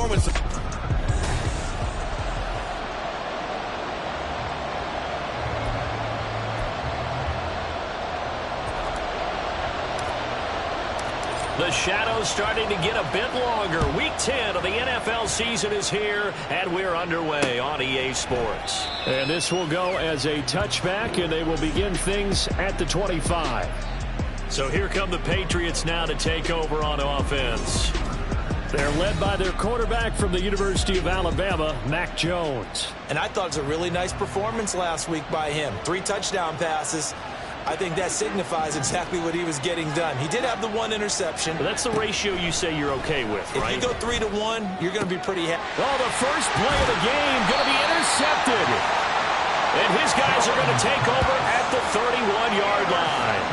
performance. The shadow's starting to get a bit longer. Week 10 of the NFL season is here, and we're underway on EA Sports. And this will go as a touchback, and they will begin things at the 25. So here come the Patriots now to take over on offense. They're led by their quarterback from the University of Alabama, Mac Jones. And I thought it was a really nice performance last week by him. 3 touchdown passes. I think that signifies exactly what he was getting done. He did have the 1 interception. But that's the ratio you say you're okay with, right? If you go 3-to-1, you're going to be pretty happy. Well, the first play of the game going to be intercepted. And his guys are going to take over at the 31-yard line.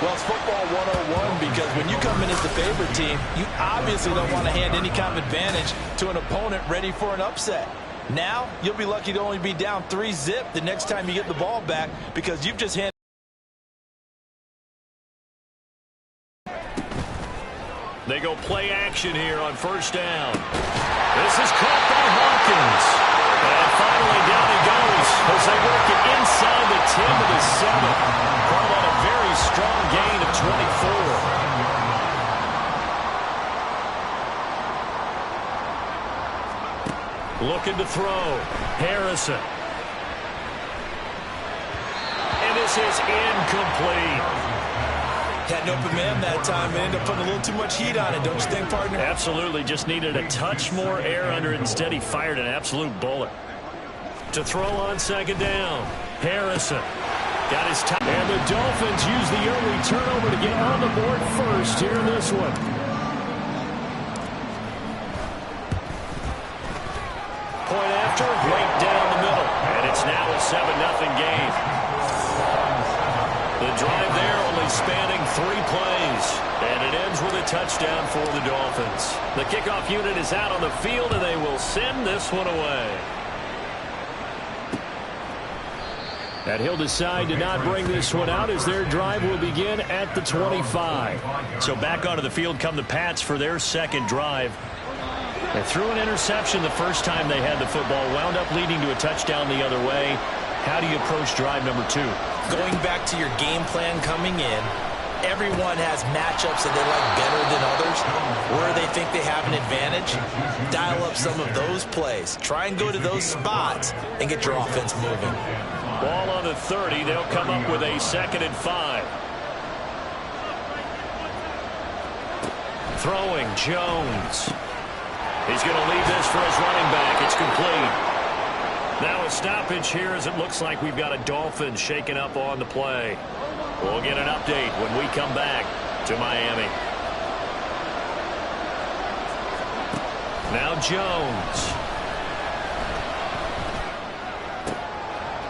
Well, it's football 101 because when you come in as the favorite team, you obviously don't want to hand any kind of advantage to an opponent ready for an upset. Now, you'll be lucky to only be down 3-zip the next time you get the ball back because you've just handed. They go play action here on first down. This is caught by Hawkins. And finally down he goes as they work it inside the 10 to the 7. Caught on a very strong gain of 24. Looking to throw. Harrison. And this is incomplete. Had an open man that time and ended up putting a little too much heat on it, don't you think, partner? Absolutely. Just needed a touch more air under it. Instead, he fired an absolute bullet. To throw on second down. Harrison. Got his time. And the Dolphins use the early turnover to get on the board first here in this one. Point after, right down the middle. And it's now a 7-0 game. The drive there only spanning 3 plays. And it ends with a touchdown for the Dolphins. The kickoff unit is out on the field, and they will send this one away. And he'll decide to not bring this one out as their drive will begin at the 25. So back onto the field come the Pats for their second drive. They threw an interception the first time they had the football, wound up leading to a touchdown the other way. How do you approach drive number 2? Going back to your game plan coming in, everyone has matchups that they like better than others, where they think they have an advantage. Dial up some of those plays. Try and go to those spots and get your offense moving. Ball on the 30. They'll come up with a 2nd and 5. Throwing Jones. He's going to leave this for his running back. It's complete. Now a stoppage here as it looks like we've got a Dolphin shaking up on the play. We'll get an update when we come back to Miami. Now Jones.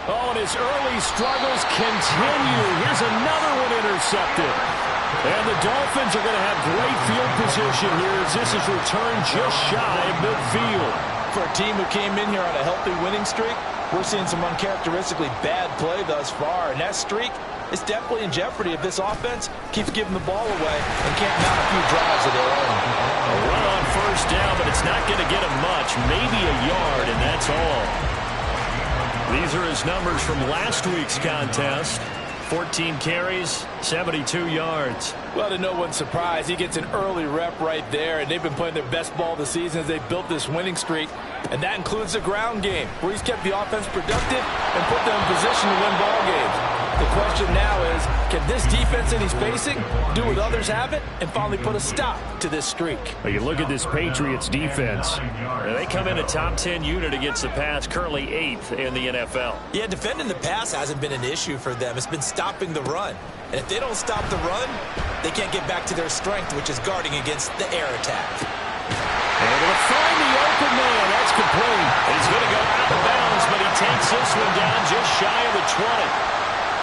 Oh, and his early struggles continue. Here's another one intercepted. And the Dolphins are going to have great field position here as this is returned just shy of midfield. For a team who came in here on a healthy winning streak, we're seeing some uncharacteristically bad play thus far. And that streak is definitely in jeopardy if this offense keeps giving the ball away and can't mount a few drives of their own. A run on first down, but it's not going to get him much. Maybe a yard, and that's all. These are his numbers from last week's contest. 14 carries, 72 yards. Well, to no one's surprise, he gets an early rep right there, and they've been playing their best ball this season as they built this winning streak. And that includes the ground game, where he's kept the offense productive and put them in position to win ball games. The question now is, can this defense that he's facing do what others haven't and finally put a stop to this streak? Well, you look at this Patriots defense. They come in a top 10 unit against the pass, currently 8th in the NFL. Yeah, defending the pass hasn't been an issue for them. It's been stopping the run. And if they don't stop the run, they can't get back to their strength, which is guarding against the air attack. Able to find the open man. That's complete. He's going to go out of bounds, but he takes this one down just shy of the 20.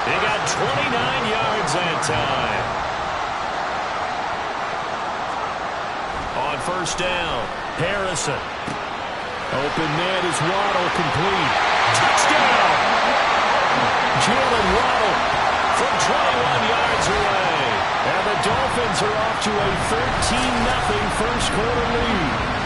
They got 29 yards that time. On first down, Harrison. Open man is Waddle, complete. Touchdown! Jalen Waddle from 21 yards away. And the Dolphins are off to a 13-0 first quarter lead.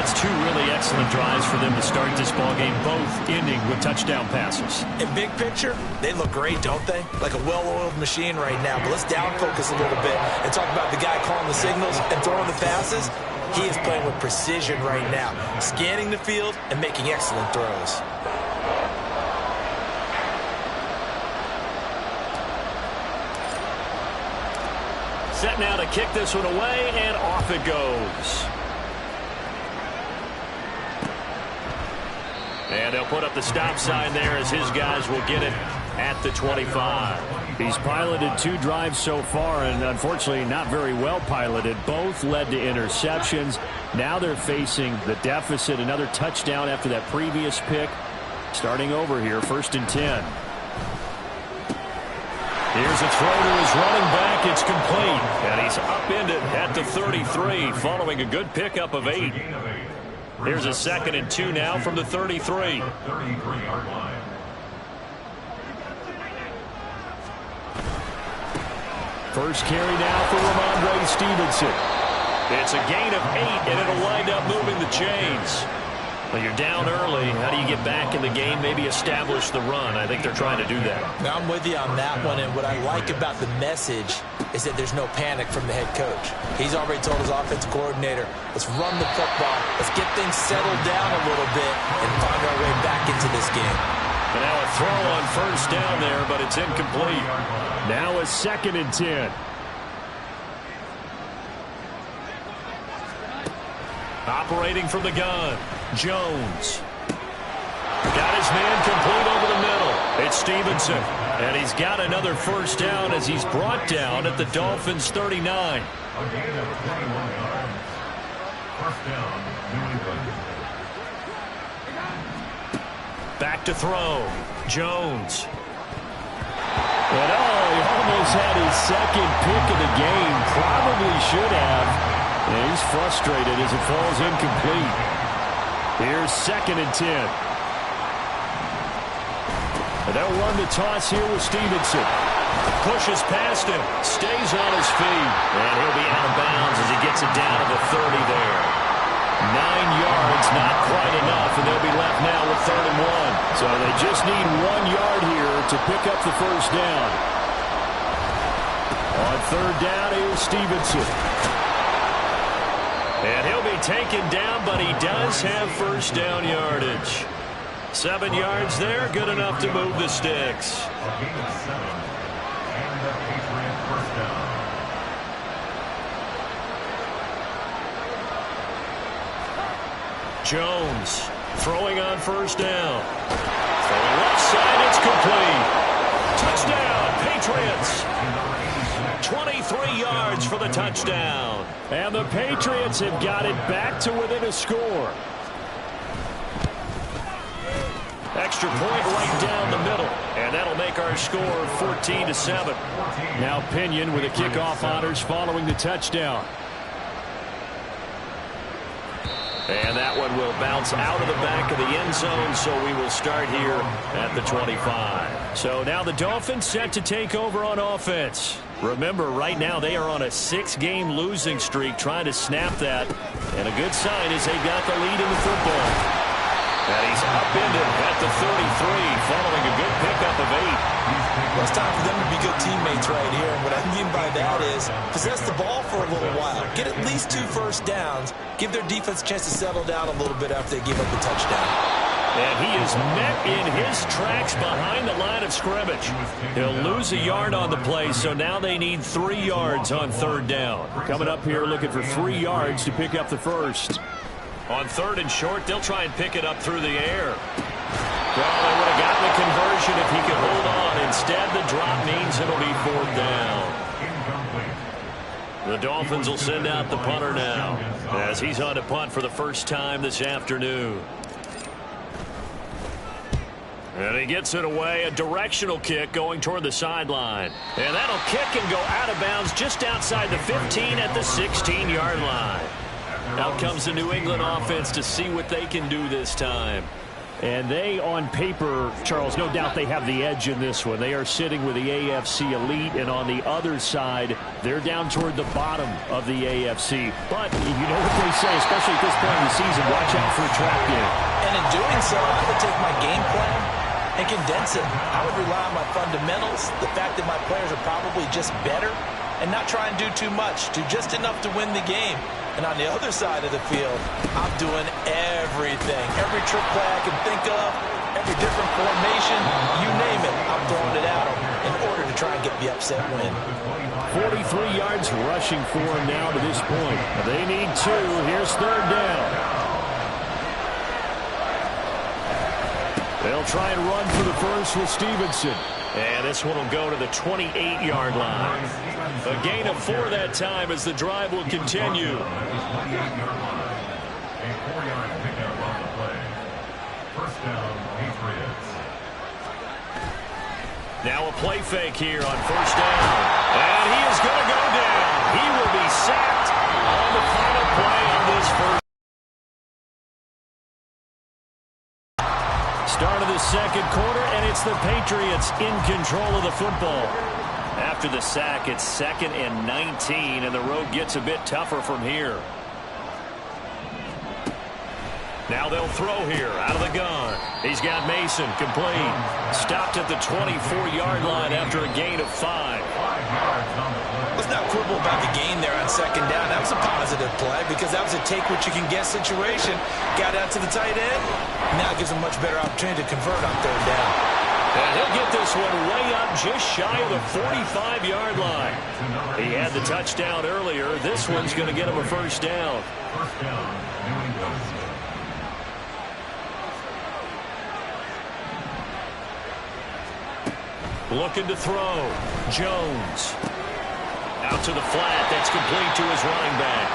That's two really excellent drives for them to start this ballgame, both ending with touchdown passes. In big picture, they look great, don't they? Like a well-oiled machine right now. But let's down focus a little bit and talk about the guy calling the signals and throwing the passes. He is playing with precision right now, scanning the field and making excellent throws. Set now to kick this one away, and off it goes. And they'll put up the stop sign there as his guys will get it at the 25. He's piloted 2 drives so far, and unfortunately not very well piloted. Both led to interceptions. Now they're facing the deficit. Another touchdown after that previous pick. Starting over here, 1st and 10. Here's a throw to his running back. It's complete. And he's upended at the 33 following a good pickup of 8. Here's a 2nd and 2 now from the 33. First carry now for Ramondre Stevenson. It's a gain of 8, and it'll wind up moving the chains. Well, you're down early. How do you get back in the game? Maybe establish the run. I think they're trying to do that. Now, I'm with you on that one, and what I like about the message is that there's no panic from the head coach. He's already told his offensive coordinator, let's run the football, let's get things settled down a little bit, and find our way back into this game. And now a throw on 1st down there, but it's incomplete. Now a 2nd and 10. Operating from the gun, Jones. Got his man complete over the middle. It's Stevenson. And he's got another 1st down as he's brought down at the Dolphins' 39. Back to throw, Jones. And he almost had his 2nd pick of the game. Probably should have. And he's frustrated as it falls incomplete. Here's 2nd and 10. And they'll run the toss here with Stevenson. Pushes past him, stays on his feet, and he'll be out of bounds as he gets it down to the 30 there. 9 yards, not quite enough, and they'll be left now with 3rd and 1. So they just need 1 yard here to pick up the 1st down. On 3rd down, here's Stevenson. And he'll be taken down, but he does have 1st down yardage. 7 yards there, good enough to move the sticks. Jones throwing on 1st down. Throwing left side, it's complete. Touchdown, Patriots. 23 yards for the touchdown. And the Patriots have got it back to within a score. Extra point right down the middle. And that'll make our score 14-7. Now Pinion with a kickoff honors following the touchdown. And that one will bounce out of the back of the end zone, so we will start here at the 25. So now the Dolphins set to take over on offense. Remember, right now they are on a 6-game losing streak, trying to snap that. And a good sign is they've got the lead in the football. And he's upended at the 33 following a good pickup of 8. Well, it's time for them to be good teammates right here. And what I mean by that is possess the ball for a little while. Get at least 2 first downs. Give their defense a chance to settle down a little bit after they give up the touchdown. And he is met in his tracks behind the line of scrimmage. He'll lose a yard on the play, so now they need 3 yards on 3rd down. Coming up here looking for 3 yards to pick up the 1st. On 3rd and short, they'll try and pick it up through the air. Well, they would have gotten the conversion if he could hold on. Instead, the drop means it'll be 4th down. The Dolphins will send out the punter now as he's on to punt for the first time this afternoon. And he gets it away, a directional kick going toward the sideline. And that'll kick and go out of bounds just outside the 15 at the 16-yard line. Out comes the New England offense to see what they can do this time. And they, on paper, Charles, no doubt they have the edge in this one. They are sitting with the AFC elite, and on the other side, they're down toward the bottom of the AFC. But you know what they say, especially at this point in the season, watch out for a trap game. And in doing so, I would take my game plan and condense it. I would rely on my fundamentals, the fact that my players are probably just better, and not try and do too much, do just enough to win the game. And on the other side of the field, I'm doing everything. Every trick play I can think of, every different formation, you name it, I'm throwing it at them in order to try and get the upset win. 43 yards rushing for him now to this point. They need 2. Here's third down. They'll try and run for the first with Stevenson. And this one will go to the 28-yard line. A gain of 4 that time as the drive will continue. Now a play fake here on first down. And he is going to go down. He will be sacked on the final play on this first. Start of the second quarter, and it's the Patriots in control of the football. After the sack, it's 2nd and 19, and the road gets a bit tougher from here. Now they'll throw here out of the gun. He's got Mason complete. Stopped at the 24-yard line after a gain of 5. Let's not quibble about the gain there on second down. That was a positive play because that was a take-what-you-can-get situation. Got out to the tight end. Now it gives him a much better opportunity to convert on third down. And he'll get this one way up just shy of the 45-yard line. He had the touchdown earlier. This one's going to get him a first down. Looking to throw. Jones. Out to the flat. That's complete to his running back.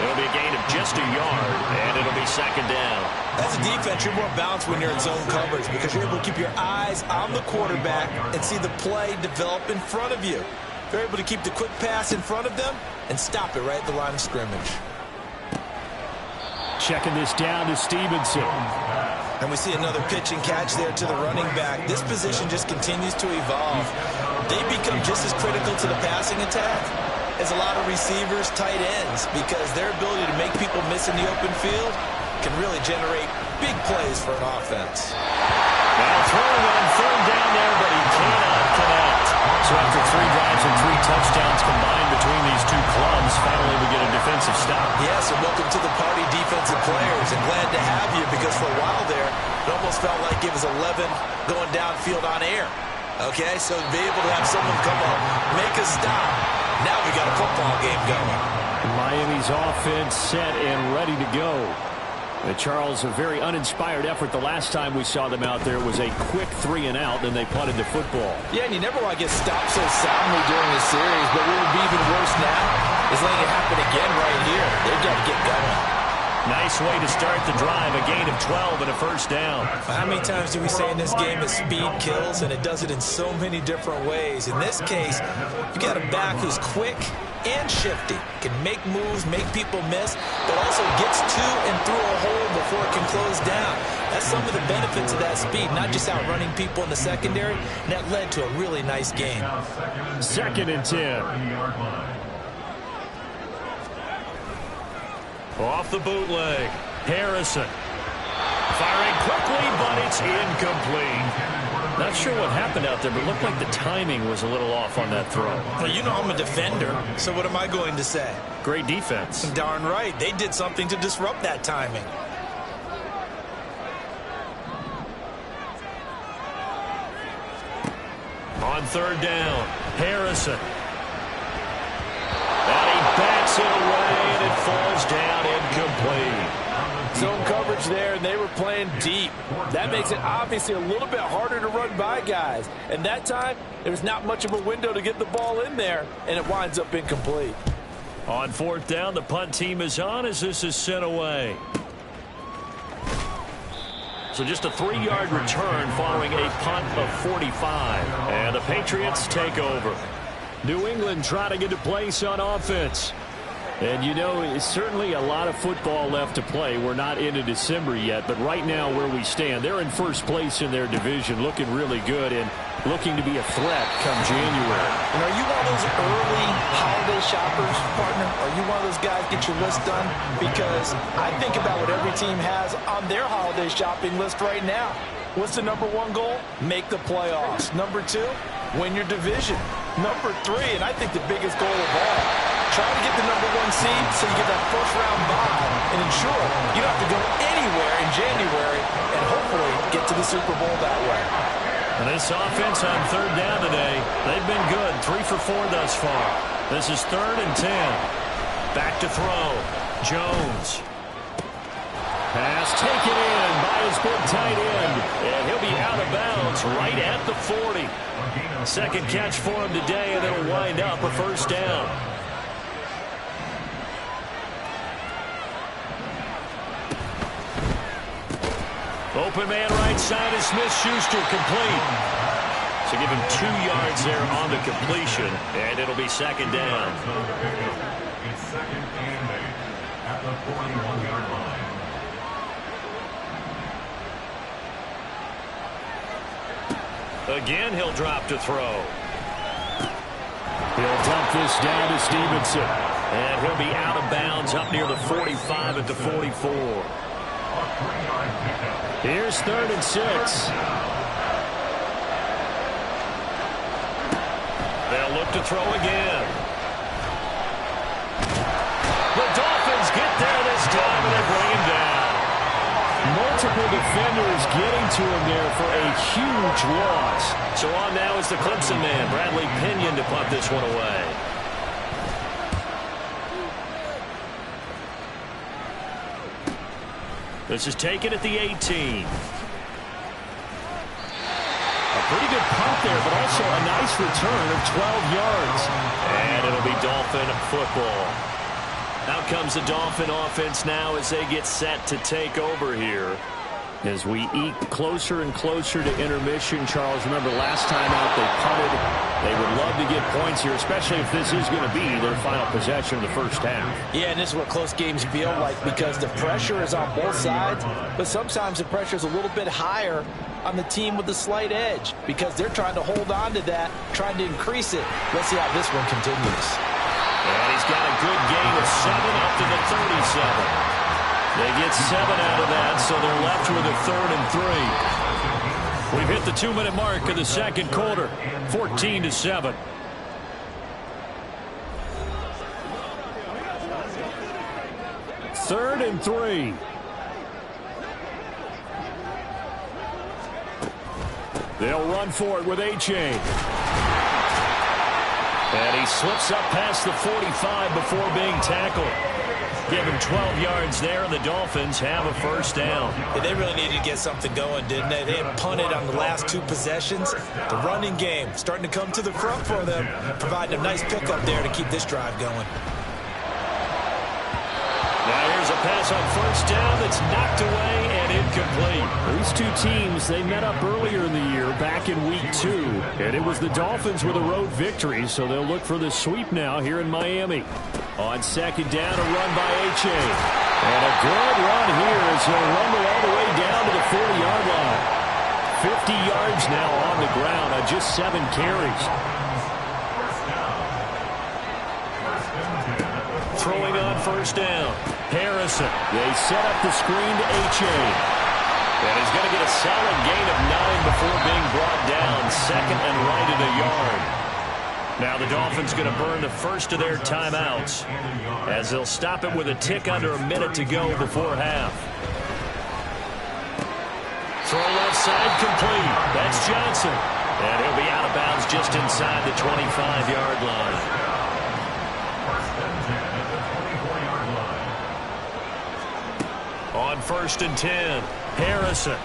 It'll be a gain of just a yard, and it'll be second down. As a defense, you're more balanced when you're in zone coverage because you're able to keep your eyes on the quarterback and see the play develop in front of you. You're able to keep the quick pass in front of them and stop it right at the line of scrimmage. Checking this down to Stevenson. And we see another pitch and catch there to the running back. This position just continues to evolve. They become just as critical to the passing attack as a lot of receivers, tight ends, because their ability to make people miss in the open field can really generate big plays for an offense. Now throwing on third down there, but he cannot connect. So after 3 drives and 3 touchdowns combined between these two clubs, finally we get a defensive stop. Yes, and welcome to the party, defensive players, and glad to have you because for a while there, it almost felt like it was 11 going downfield on air. Okay, so to be able to have someone come up, make a stop, now we got a football game going. Miami's offense set and ready to go. Charles, a very uninspired effort the last time we saw them out there. It was a quick 3 and out, then they punted the football. Yeah, and you never want to get stopped so soundly during the series, but what would be even worse now is letting it happen again right here. They've got to get going. Nice way to start the drive, a gain of 12 and a first down. How many times do we say in this game that speed kills, and it does it in so many different ways? In this case, you got a back who's quick and shifty, can make moves, make people miss, but also gets to and through a hole before it can close down. That's some of the benefits of that speed, not just outrunning people in the secondary, and that led to a really nice game. 2nd and 10. Off the bootleg, Harrison. Firing quickly, but it's incomplete. Not sure what happened out there, but it looked like the timing was a little off on that throw. Well, you know I'm a defender, so what am I going to say? Great defense. Darn right. They did something to disrupt that timing. On third down, Harrison. And he backs it away, and it falls down incomplete. Zone coverage there, and they were playing deep. That makes it obviously a little bit harder to run by guys. And that time, there was not much of a window to get the ball in there, and it winds up incomplete. On fourth down, the punt team is on as this is sent away. So just a 3-yard return following a punt of 45. And the Patriots take over. New England trying to get to place on offense. And, you know, it's certainly a lot of football left to play. We're not into December yet, but right now where we stand, they're in first place in their division, looking really good and looking to be a threat come January. And are you one of those early holiday shoppers, partner? Are you one of those guys get your list done? Because I think about what every team has on their holiday shopping list right now. What's the number one goal? Make the playoffs. Number two, win your division. Number three, and I think the biggest goal of all, try to get the number one seed so you get that first round bye and ensure you don't have to go anywhere in January and hopefully get to the Super Bowl that way. And this offense on third down today, they've been good. 3 for 4 thus far. This is 3rd and 10. Back to throw. Jones. Pass taken in by his big tight end. And he'll be out of bounds right at the 40. Second catch for him today, and it'll wind up a first down. Open man right side is Smith-Schuster, complete. So give him 2 yards there on the completion, and it'll be second down. It's second and 8 at the 41-yard line. Again, he'll drop to throw. He'll dump this down to Stevenson. And he'll be out of bounds up near the 45 at the 44. Here's 3rd and 6. They'll look to throw again. The Dolphins get there this time, and they bring him down. Multiple defenders getting to him there for a huge loss. So on now is the Clemson man, Bradley Pinion, to punt this one away. This is taken at the 18. A pretty good punt there, but also a nice return of 12 yards. And it'll be Dolphin football. Out comes the Dolphin offense now as they get set to take over here. As we eke closer and closer to intermission, Charles, remember last time out they punted. They would love to get points here, especially if this is going to be their final possession of the first half. Yeah, and this is what close games feel like because the pressure is on both sides, but sometimes the pressure is a little bit higher on the team with the slight edge because they're trying to hold on to that, trying to increase it. Let's see how this one continues. And he's got a good gain of 7 up to the 37. They get 7 out of that, so they're left with a 3rd and 3. We've hit the 2-minute mark of the second quarter, 14-7. Third and 3. They'll run for it with A-Chain. And he slips up past the 45 before being tackled. Give him 12 yards there, and the Dolphins have a first down. Yeah, they really needed to get something going, didn't they? They had punted on the last 2 possessions. The running game starting to come to the front for them, providing a nice pickup there to keep this drive going. Now here's a pass on first down that's knocked away and incomplete. These two teams, they met up earlier in the year, back in week 2. And it was the Dolphins with a road victory, so they'll look for the sweep now here in Miami. On second down, a run by A-Chain. And a good run here as he'll rumble all the way down to the 40-yard line. 50 yards now on the ground on just 7 carries. Throwing on first down. Harrison. They set up the screen to A-Chain. And he's going to get a solid gain of 9 before being brought down. 2nd and right at a yard. Now the Dolphins going to burn the first of their timeouts as they'll stop it with a tick under a minute to go before half. Throw left side complete. That's Johnson. And he'll be out of bounds just inside the 25-yard line. On 1st and 10, Harrison.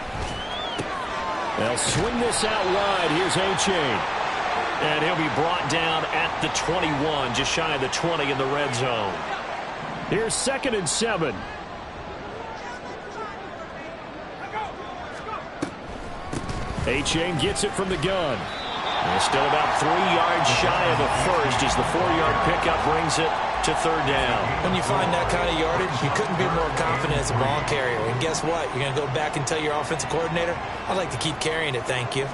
They'll swing this out wide. Here's A-Chain. And he'll be brought down at the 21, just shy of the 20 in the red zone. Here's 2nd and 7. A-Chain gets it from the gun. And still about 3 yards shy of the first as the 4-yard pickup brings it to third down. When you find that kind of yardage, you couldn't be more confident as a ball carrier. And guess what? You're going to go back and tell your offensive coordinator, I'd like to keep carrying it, thank you.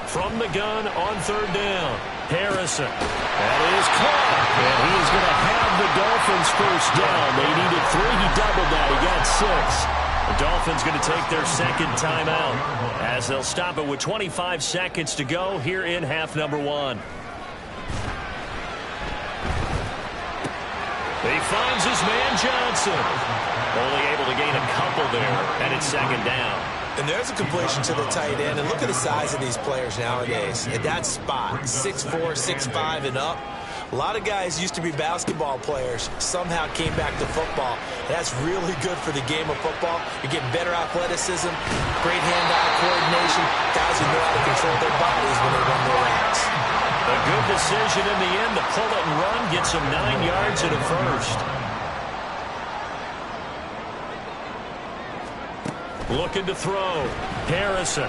From the gun on third down, Harrison. That is caught. And he is going to have the Dolphins first down. They needed 3. He doubled that. He got 6. The Dolphins going to take their second timeout as they'll stop it with 25 seconds to go here in half number 1. He finds his man Johnson. Only able to gain a couple there, and it's second down. And there's a completion to the tight end. And look at the size of these players nowadays. At that spot, 6'4", 6'5", and up. A lot of guys used to be basketball players, somehow came back to football. That's really good for the game of football. You're getting better athleticism, great hand-eye coordination, guys who know how to control their bodies when they run their routes. A good decision in the end to pull it and run, get some 9 yards and a first. Looking to throw. Harrison.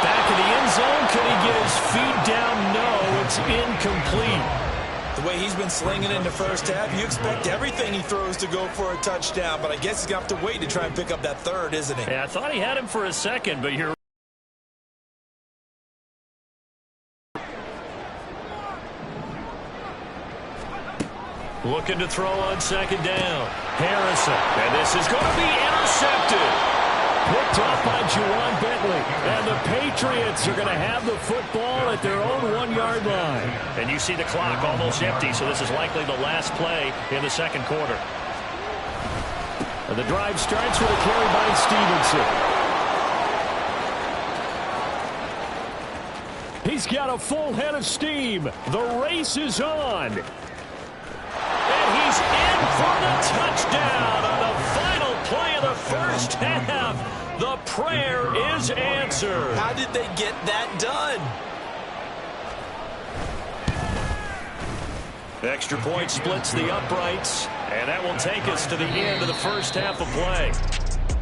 Back in the end zone. Can he get his feet down? No, it's incomplete. The way he's been slinging in the first half, you expect everything he throws to go for a touchdown, but I guess he's going to have to wait to try and pick up that third, isn't he? Yeah, I thought he had him for a second, but you're looking to throw on second down. Harrison. And this is going to be intercepted. Picked up by Juwan Bentley. And the Patriots are going to have the football at their own 1-yard line. And you see the clock almost empty, so this is likely the last play in the second quarter. And the drive starts with a carry by Stevenson. He's got a full head of steam. The race is on. And he's in for the touchdown on the final play of the first half. The prayer is answered. How did they get that done? Extra point splits the uprights, and that will take us to the end of the first half of play.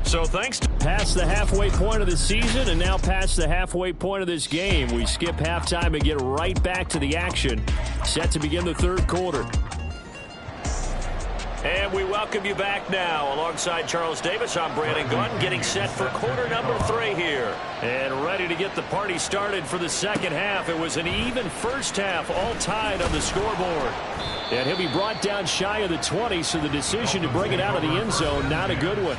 So thanks to past the halfway point of the season and now past the halfway point of this game, we skip halftime and get right back to the action. Set to begin the third quarter. And we welcome you back now. Alongside Charles Davis, I'm Brandon Gordon, getting set for quarter number 3 here. And ready to get the party started for the second half. It was an even first half, all tied on the scoreboard. And he'll be brought down shy of the 20, so the decision to bring it out of the end zone, not a good one.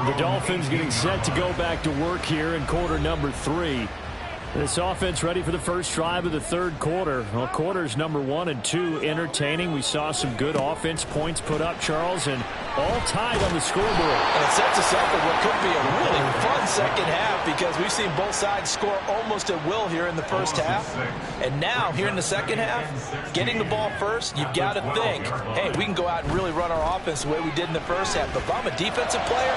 The Dolphins getting set to go back to work here in quarter number 3. This offense ready for the first drive of the third quarter. Well, quarters number 1 and 2 entertaining. We saw some good offense points put up, Charles, and all tied on the scoreboard. And it sets us up for what could be a really fun second half because we've seen both sides score almost at will here in the first half. And now, here in the second half, getting the ball first, you've got to think, hey, we can go out and really run our offense the way we did in the first half. But if I'm a defensive player,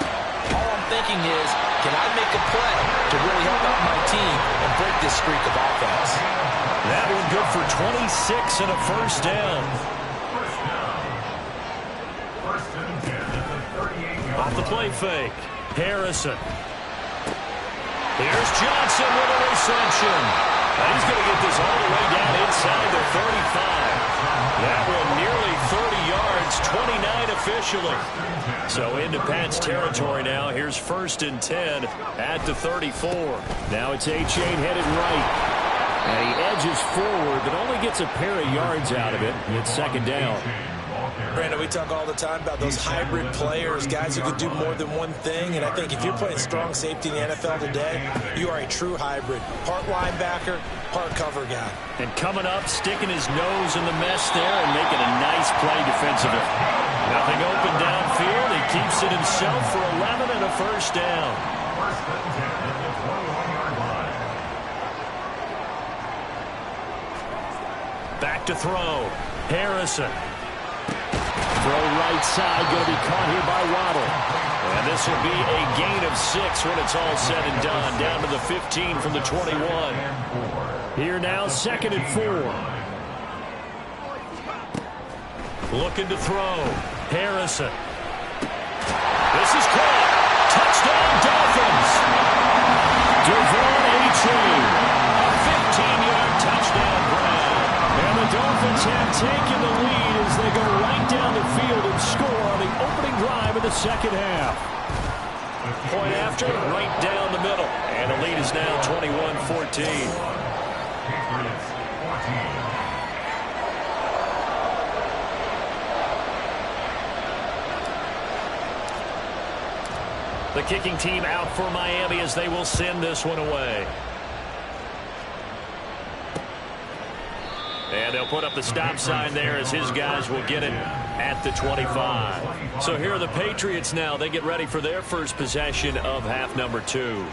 all I'm thinking is, can I make a play to really help out my team and break this streak of offense? That one good for 26 and a first down. Off the play fake. Harrison. Here's Johnson with a reception. He's going to get this all the way down inside the 35. That one nearly 30 yards, 29 officially. So into Pat's territory now. Here's 1st and 10 at the 34. Now it's Achane headed right. And he edges forward, but only gets a pair of yards out of it. It's second down. Brandon, we talk all the time about those hybrid players, guys who can do more than one thing. And I think if you're playing strong safety in the NFL today, you are a true hybrid. Part linebacker, part cover guy. And coming up, sticking his nose in the mess there and making a nice play defensively. Nothing open downfield. He keeps it himself for 11 and a first down. Back to throw. Harrison. Throw right side, going to be caught here by Waddle. And this will be a gain of 6 when it's all said and done. Down to the 15 from the 21. Here now, 2nd and 4. Looking to throw. Harrison. This is caught. Touchdown, Dolphins. Devon Achane. A 15-yard touchdown grab. And the Dolphins have taken the lead as they go right down the field and score on the opening drive of the second half. Point after, right down the middle. And the lead is now 21-14. Patriots 14. The kicking team out for Miami as they will send this one away. And they'll put up the stop sign there as his guys will get it at the 25. So here are the Patriots now. They get ready for their first possession of half number 2.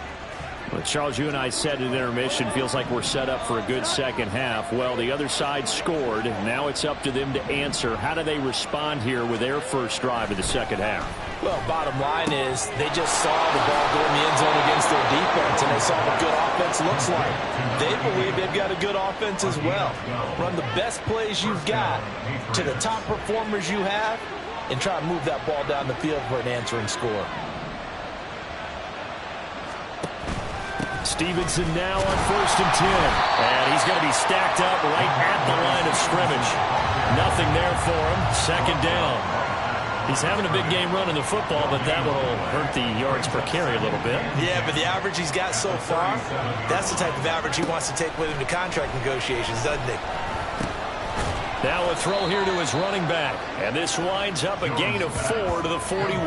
Well, Charles, you and I said at intermission, feels like we're set up for a good second half. Well, the other side scored. Now it's up to them to answer. How do they respond here with their first drive of the second half? Well, bottom line is they just saw the ball go in the end zone against their defense, and they saw what good offense looks like. They believe they've got a good offense as well. Run the best plays you've got to the top performers you have and try to move that ball down the field for an answering score. Stevenson now on 1st and 10. And he's going to be stacked up right at the line of scrimmage. Nothing there for him. Second down. He's having a big game running the football, but that will hurt the yards per carry a little bit. Yeah, but the average he's got so far, that's the type of average he wants to take with him to contract negotiations, doesn't he? Now a throw here to his running back. And this winds up a gain of 4 to the 41.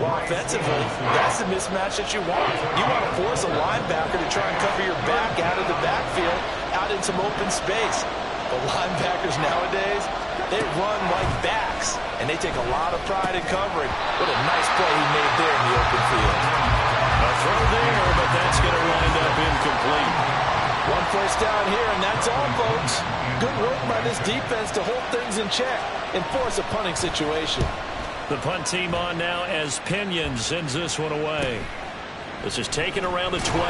Well, offensively, that's the mismatch that you want. You want to force a linebacker to try and cover your back out of the backfield, out in some open space. But linebackers nowadays, they run like backs, and they take a lot of pride in covering. What a nice play he made there in the open field. A throw there, but that's going to wind up incomplete. One first down here, and that's all, folks. Good work by this defense to hold things in check and force a punting situation. The punt team on now as Pinion sends this one away. This is taken around the 12.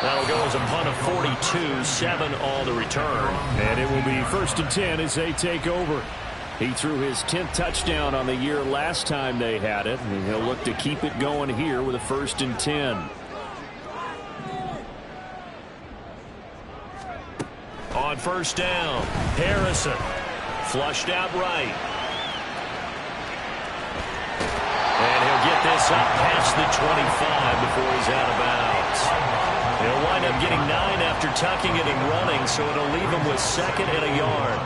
That'll go as a punt of 42, 7 on the return. And it will be 1st and 10 as they take over. He threw his 10th touchdown on the year last time they had it, and he'll look to keep it going here with a 1st and 10. On 1st down, Harrison flushed out right. And he'll get this up past the 25 before he's out of bounds. He'll wind up getting 9 after tucking it and running, so it'll leave him with 2nd and a yard.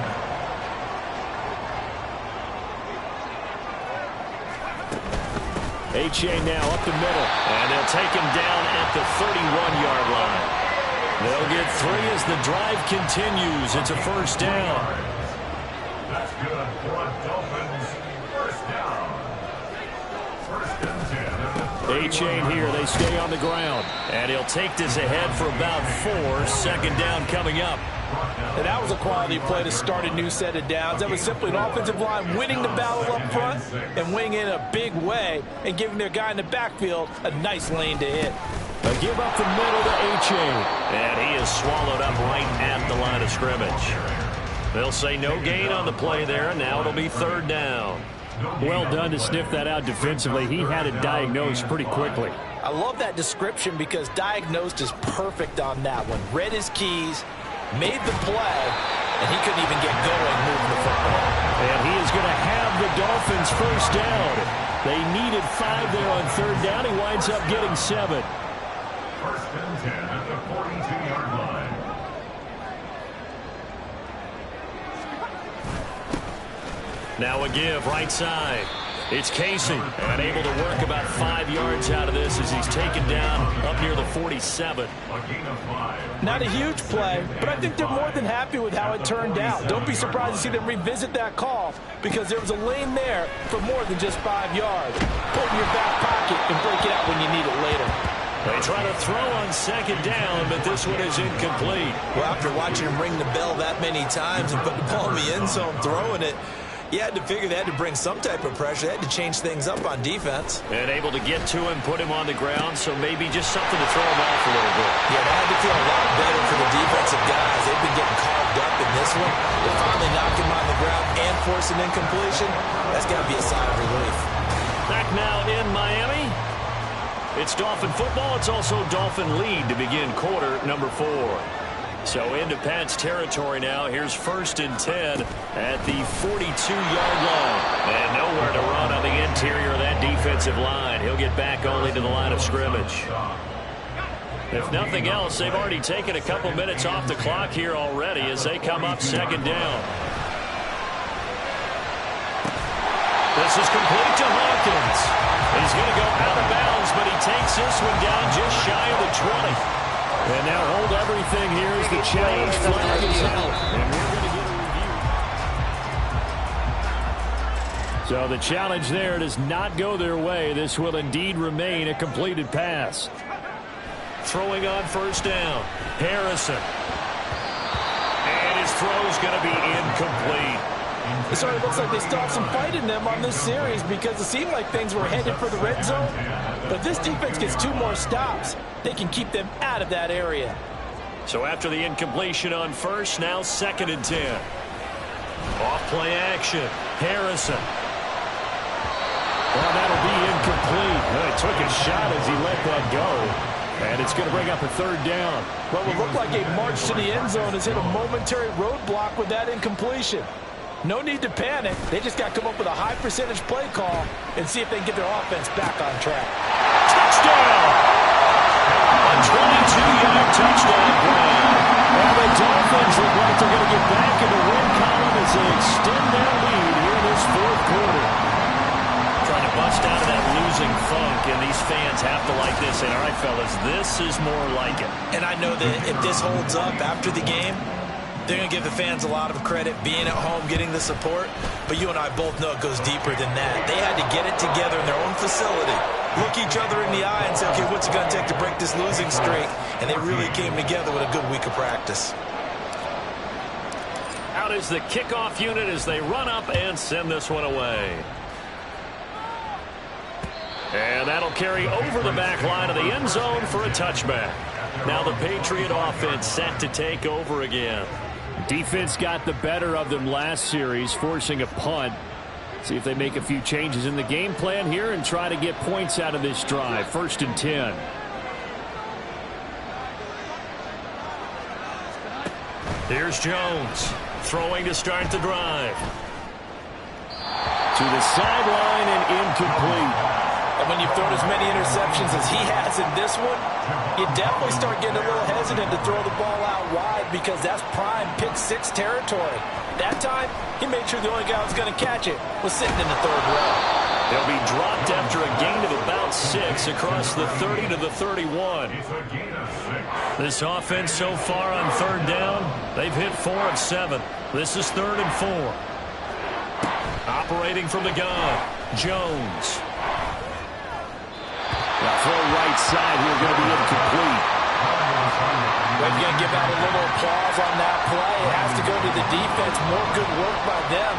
H.A. now up the middle. And they'll take him down at the 31-yard line. They'll get 3 as the drive continues. It's a 1st down. That's good for a Dolphins first down. 1st and 10. A-chain here. They stay on the ground. And he'll take this ahead for about 4. 2nd down coming up. And that was a quality play to start a new set of downs. That was simply an offensive line winning the battle up front and winning in a big way and giving their guy in the backfield a nice lane to hit. A give up the middle to A-chain. And he is swallowed up right at the line of scrimmage. They'll say no gain on the play there. Now it'll be 3rd down. Well done to sniff that out defensively. He had it diagnosed pretty quickly. I love that description because diagnosed is perfect on that one. Read his keys, made the play, and he couldn't even get going moving the football. And he is going to have the Dolphins 1st down. They needed 5 there on 3rd down. He winds up getting 7. 1st and 10 at the 42-yard line. Now a give right side. It's Casey, and able to work about 5 yards out of this as he's taken down up near the 47. A gain of 5. Not a huge play, but I think they're more than happy with how it turned out. Don't be surprised to see them revisit that call because there was a lane there for more than just 5 yards. Put it in your back pocket and break it out when you need it later. They try to throw on 2nd down, but this one is incomplete. Well, after watching him ring the bell that many times and put the ball in the end zone throwing it, you had to figure they had to bring some type of pressure. They had to change things up on defense. And able to get to him, put him on the ground, so maybe just something to throw him off a little bit. Yeah, that had to feel a lot better for the defensive guys. They've been getting carved up in this one. To finally knock him on the ground and force an incompletion, that's got to be a sigh of relief. Back now in Miami. It's Dolphin football. It's also Dolphin lead to begin quarter number 4. So into Pat's territory now. Here's 1st and 10 at the 42-yard line. And nowhere to run on the interior of that defensive line. He'll get back only to the line of scrimmage. If nothing else, they've already taken a couple minutes off the clock here already as they come up 2nd down. This is complete to Hawkins. He's going to go out of bounds, but he takes this one down just shy of the 20. And now hold everything here as the challenge flag is out. And we're going to get a review. So the challenge there does not go their way. This will indeed remain a completed pass. Throwing on 1st down. Harrison. And his throw's going to be incomplete. It certainly looks like they still have some fight in them on this series because it seemed like things were headed for the red zone. But if this defense gets 2 more stops, they can keep them out of that area. So after the incompletion on 1st, now 2nd and 10. Off play action. Harrison. Well, that'll be incomplete. He took a shot as he let that go. And it's going to bring up a 3rd down. What would look like a march to the end zone has hit a momentary roadblock with that incompletion. No need to panic. They just got to come up with a high percentage play call and see if they can get their offense back on track. Touchdown! A 22-yard touchdown play. And the Dolphins look like they're going to get back in the win column as they extend their lead here in this 4th quarter. Trying to bust out of that losing funk, and these fans have to like this. And all right, fellas, this is more like it. And I know that if this holds up after the game, they're going to give the fans a lot of credit being at home, getting the support. But you and I both know it goes deeper than that. They had to get it together in their own facility, look each other in the eye and say, okay, what's it going to take to break this losing streak? And they really came together with a good week of practice. Out is the kickoff unit as they run up and send this one away. And that'll carry over the back line of the end zone for a touchback. Now the Patriot offense set to take over again. Defense got the better of them last series, forcing a punt. See if they make a few changes in the game plan here and try to get points out of this drive. 1st and 10. Here's Jones throwing to start the drive. To the sideline and incomplete. And when you throw as many interceptions as he has in this one, you definitely start getting a little hesitant to throw the ball out wide because that's prime pick 6 territory. That time, he made sure the only guy who was going to catch it was sitting in the 3rd row. They'll be dropped after a gain of about 6 across the 30 to the 31. This offense so far on 3rd down, they've hit 4 of 7. This is 3rd and 4. Operating from the gun, Jones. Now throw right side here, going to be incomplete. We're going to give out a little applause on that play. It has to go to the defense. More good work by them.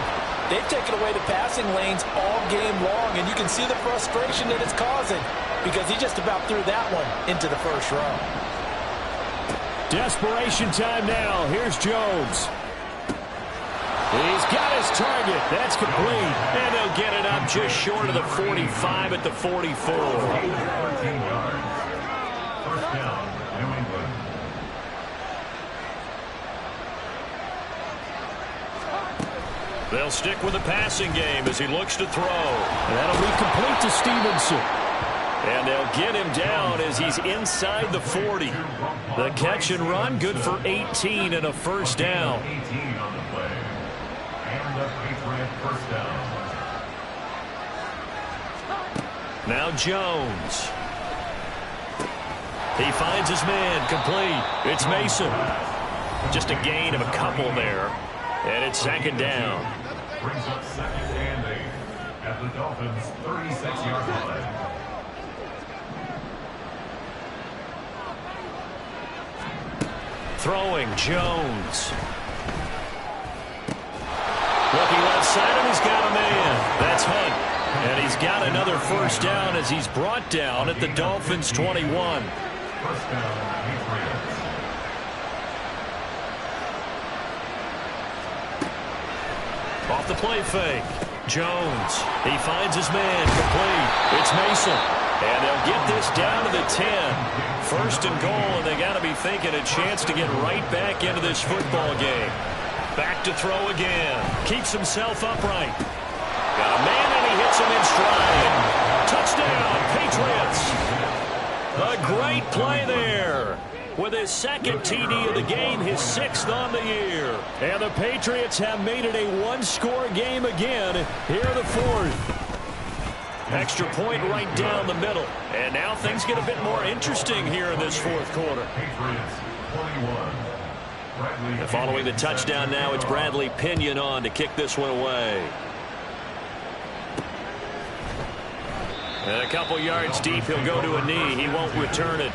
They've taken away the passing lanes all game long, and you can see the frustration that it's causing because he just about threw that one into the 1st row. Desperation time now. Here's Jones. He's got his target. That's complete. And they'll get it up just short of the 45 at the 44. 14 yards. 1st down, New England. They'll stick with the passing game as he looks to throw. And that'll be complete to Stevenson. And they'll get him down as he's inside the 40. The catch and run, good for 18 and a 1st down. 18 on the play. And the Patriot 1st down. Now Jones. He finds his man, complete. It's Mason. Just a gain of a couple there. And it's 2nd down. Brings up 2nd and 8 at the Dolphins' 36-yard line. Throwing, Jones. Looking left side, and he's got a man. That's Hunt. And he's got another 1st down as he's brought down at the Dolphins' 21. 1st down, Patriots. Off the play fake. Jones. He finds his man, complete. It's Mason. And they'll get this down to the 10. First and goal, and they got to be thinking a chance to get right back into this football game. Back to throw again. Keeps himself upright. Got a man, and he hits him in stride. Touchdown, Patriots. A great play there. With his second TD of the game, his 6th on the year. And the Patriots have made it a one-score game again. Here are the 4th. Extra point right down the middle. And now things get a bit more interesting here in this 4th quarter. Patriots 21. And following the touchdown now, it's Bradley Pinion on to kick this one away. And a couple yards deep, he'll go to a knee. He won't return it.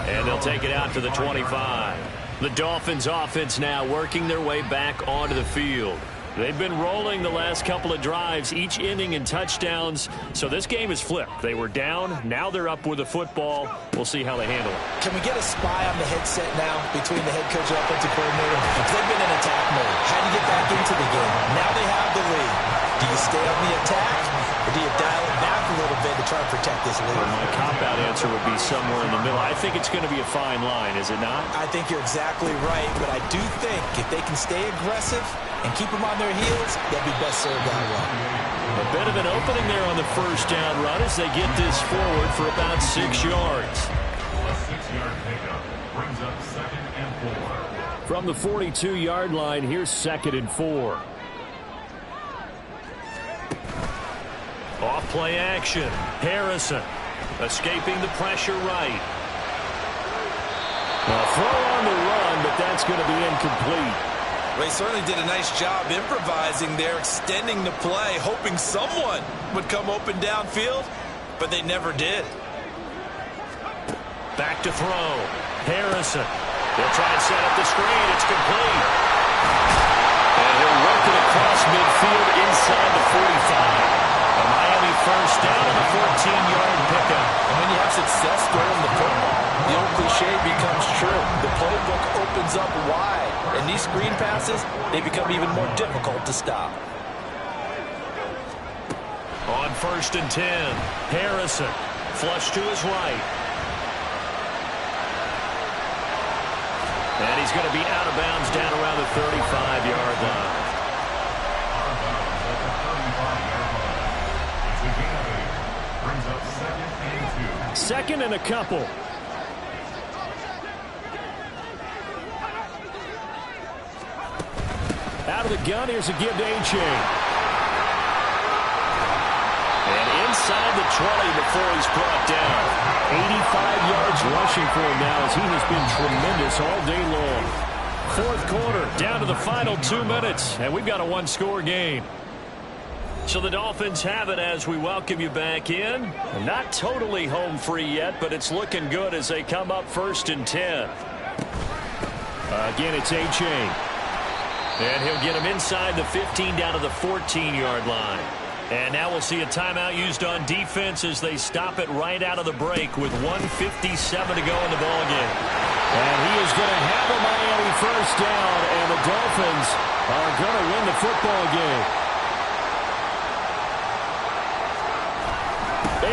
And they'll take it out to the 25. The Dolphins offense now working their way back onto the field. They've been rolling the last couple of drives, each inning in touchdowns. So this game is flipped. They were down. Now they're up with the football. We'll see how they handle it. Can we get a spy on the headset now between the head coach and offensive coordinator? They've been in attack mode. How do you get back into the game? Now they have the lead. Do you stay on the attack, or do you dial it back a little bit to try and protect this lead? Well, my cop-out answer would be somewhere in the middle. I think it's going to be a fine line, is it not? I think you're exactly right, but I do think if they can stay aggressive and keep them on their heels, they'll be best served that way. A bit of an opening there on the first down run as they get this forward for about 6 yards. A 6-yard pickup brings up 2nd and 4. From the 42-yard line, here's 2nd and 4. Off play action. Harrison escaping the pressure right. A throw on the run, but that's going to be incomplete. Well, he certainly did a nice job improvising there, extending the play, hoping someone would come open downfield, but they never did. Back to throw. Harrison. They'll try and set up the screen. It's complete. And he'll work it across midfield inside the 45. A Miami first down on the 14-yard pickup. And when you have success throwing the football, the old cliche becomes true. The playbook opens up wide, and these screen passes, they become even more difficult to stop. On 1st and 10, Harrison flush to his right. And he's going to be out of bounds down around the 35-yard line. Brings up 2nd and 2. 2nd and a couple. Out of the gun, here's a give to A-Chain. And inside the 20 before he's brought down. 85 yards rushing for him now as he has been tremendous all day long. 4th quarter, down to the final 2 minutes, and we've got a one-score game. So the Dolphins have it as we welcome you back in. Not totally home free yet, but it's looking good as they come up 1st and 10. Again, it's A-Chain. And he'll get him inside the 15 down to the 14-yard line. And now we'll see a timeout used on defense as they stop it right out of the break with 1:57 to go in the ballgame. And he is going to have a Miami first down, and the Dolphins are going to win the football game.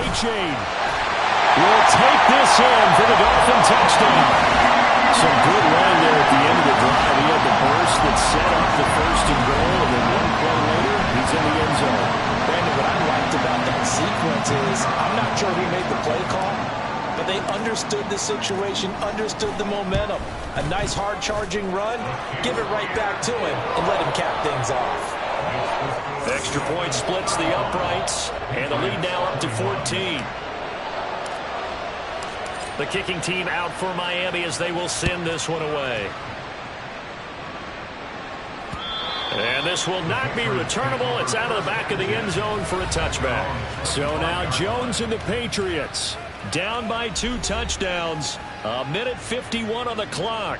A-Chain will take this in for the Dolphin touchdown. Some good run there at the end of the drive. He had the burst that set up the 1st and goal, and then one play later, he's in the end zone. Brandon, what I liked about that sequence is I'm not sure who made the play call, but they understood the situation, understood the momentum. A nice hard-charging run, give it right back to him, and let him cap things off. Extra point splits the uprights, and the lead now up to 14. The kicking team out for Miami as they will send this one away. And this will not be returnable. It's out of the back of the end zone for a touchback. So now Jones and the Patriots down by 2 touchdowns. 1:51 on the clock.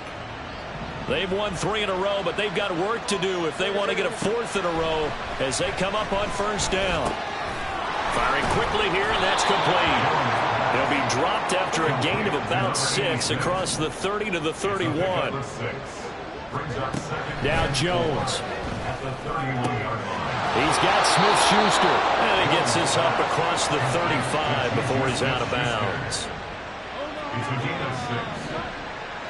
They've won 3 in a row, but they've got work to do if they want to get a 4th in a row as they come up on 1st down. Firing quickly here, and that's complete. He'll be dropped after a gain of about 6 across the 30 to the 31. Now Jones. He's got Smith-Schuster. And he gets this up across the 35 before he's out of bounds. It's a gain of 6.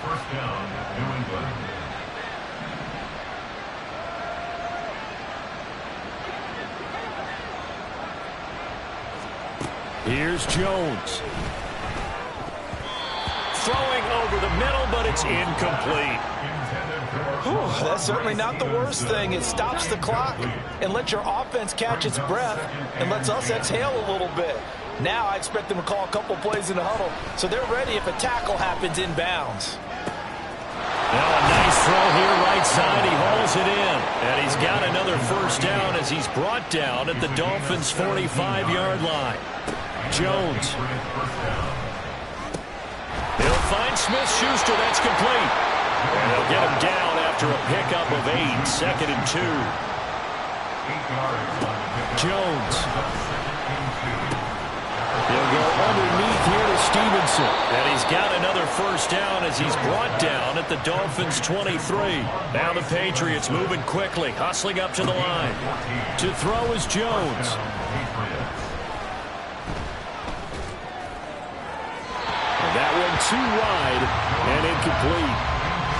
First down, New England. Here's Jones. Throwing over the middle, but it's incomplete. Whew, that's certainly not the worst thing. It stops the clock and lets your offense catch its breath and lets us exhale a little bit. Now I expect them to call a couple plays in the huddle so they're ready if a tackle happens inbounds. Now a nice throw here right side. He hauls it in. And he's got another first down as he's brought down at the Dolphins' 45-yard line. Jones. He'll find Smith-Schuster. That's complete. And they'll get him down after a pickup of 8. Second and 2. Jones. He'll go underneath here to Stevenson. And he's got another first down as he's brought down at the Dolphins' 23. Now the Patriots moving quickly, hustling up to the line. To throw is Jones. And that one too wide and incomplete.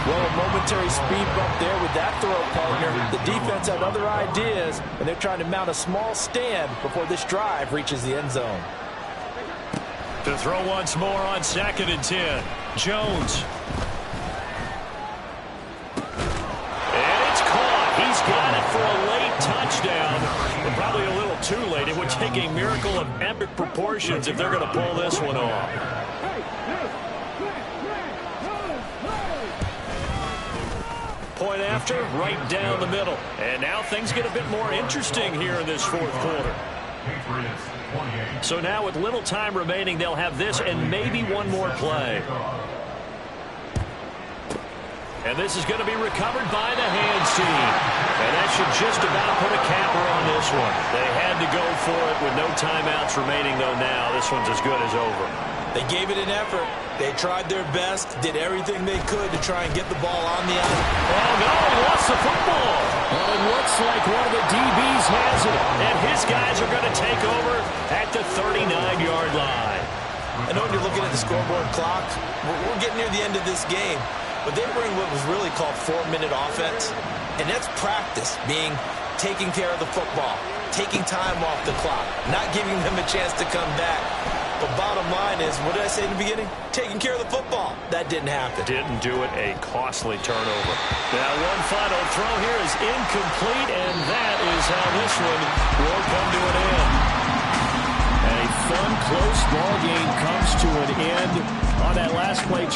Well, a momentary speed bump there with that throw, partner. The defense had other ideas, and they're trying to mount a small stand before this drive reaches the end zone. To throw once more on 2nd and 10. Jones. And it's caught. He's got it for a late touchdown. But probably a little too late. It would take a miracle of epic proportions if they're going to pull this one off. Point after, right down the middle. And now things get a bit more interesting here in this fourth quarter. So now with little time remaining, they'll have this and maybe one more play. And this is going to be recovered by the hands team. And that should just about put a capper on this one. They had to go for it with no timeouts remaining, though now this one's as good as over. They gave it an effort. They tried their best, did everything they could to try and get the ball on the end. Oh, no, he lost the football. Well, it looks like one of the DBs has it. And his guys are going to take over at the 39-yard line. I know when you're looking at the scoreboard clock, we're getting near the end of this game, but they bring what was really called 4-minute offense, and that's practice, being taking care of the football, taking time off the clock, not giving them a chance to come back. But bottom line is, what did I say in the beginning? Taking care of the football. That didn't happen. Didn't do it. A costly turnover. Now one final throw here is incomplete, and that is how this one will come to an end. And a fun, close ball game comes to an end on that last play.